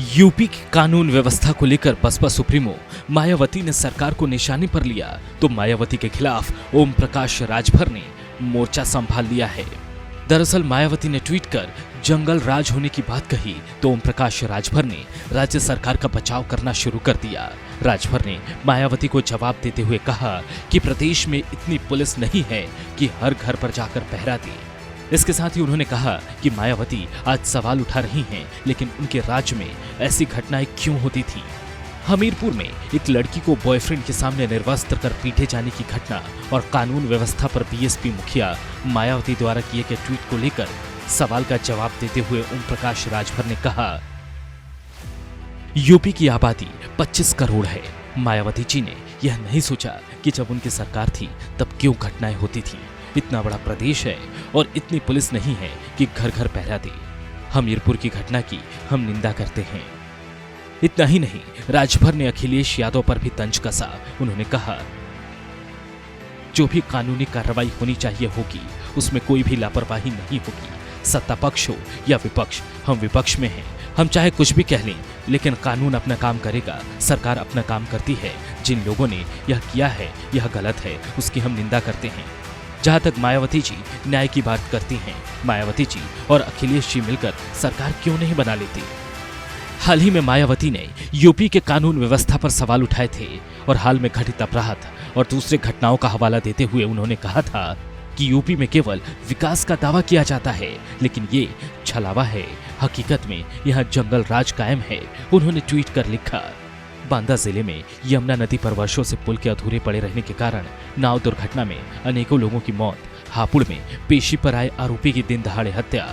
UP की कानून व्यवस्था को लेकर बसपा सुप्रीमो मायावती ने सरकार को निशाने पर लिया तो मायावती के खिलाफ ओम प्रकाश राजभर ने मोर्चा संभाल लिया है। दरअसल मायावती ने ट्वीट कर जंगल राज होने की बात कही तो ओम प्रकाश राजभर ने राज्य सरकार का बचाव करना शुरू कर दिया। राजभर ने मायावती को जवाब देते हुए कहा कि प्रदेश में इतनी पुलिस नहीं है कि हर घर पर जाकर पहरा दे। इसके साथ ही उन्होंने कहा कि मायावती आज सवाल उठा रही हैं, लेकिन उनके राज्य में ऐसी घटनाएं क्यों होती थी। हमीरपुर में एक लड़की को बॉयफ्रेंड के सामने निर्वस्त्र कर पीटे जाने की घटना और कानून व्यवस्था पर बीएसपी मुखिया मायावती द्वारा किए गए ट्वीट को लेकर सवाल का जवाब देते हुए ओम प्रकाश राजभर ने कहा, यूपी की आबादी 25 करोड़ है। मायावती जी ने यह नहीं सोचा कि जब उनकी सरकार थी तब क्यों घटनाएं होती थी। इतना बड़ा प्रदेश है और इतनी पुलिस नहीं है कि घर घर पहरा दे। हमीरपुर की घटना की हम निंदा करते हैं। इतना ही नहीं, राजभर ने अखिलेश यादव पर भी तंज कसा। उन्होंने कहा, जो भी कानूनी कार्रवाई होनी चाहिए होगी, उसमें कोई भी लापरवाही नहीं होगी। सत्ता पक्ष हो या विपक्ष, हम विपक्ष में हैं। हम चाहे कुछ भी कह लें, लेकिन कानून अपना काम करेगा। सरकार अपना काम करती है। जिन लोगों ने यह किया है यह गलत है, उसकी हम निंदा करते हैं। जहां तक मायावती जी न्याय की बात करती हैं, मायावती जी और अखिलेश जी मिलकर सरकार क्यों नहीं बना लेती। हाल ही में मायावती ने यूपी के कानून व्यवस्था पर सवाल उठाए थे और हाल में घटित अपराध और दूसरे घटनाओं का हवाला देते हुए उन्होंने कहा था कि यूपी में केवल विकास का दावा किया जाता है, लेकिन ये छलावा है। हकीकत में यहाँ जंगल राज कायम है। उन्होंने ट्वीट कर लिखा, बांदा जिले में यमुना नदी पर वर्षों से पुल के अधूरे पड़े रहने के कारण नाव दुर्घटना में अनेकों लोगों की मौत, हापुड़ में पेशी पर आए आरोपी की दिन दहाड़े हत्या,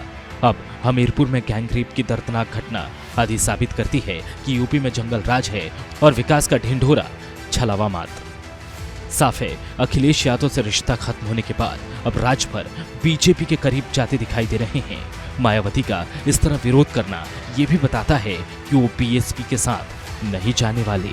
अब हमीरपुर में गैंगरेप की दर्दनाक घटना आदि साबित करती है कि यूपी में जंगल राज है और विकास का ढिंढोरा छलावा मात्र। साफ है, अखिलेश यादव से रिश्ता खत्म होने के बाद अब राजभर बीजेपी के करीब जाते दिखाई दे रहे हैं। मायावती का इस तरह विरोध करना ये भी बताता है कि वो बीएसपी के साथ नहीं जाने वाले।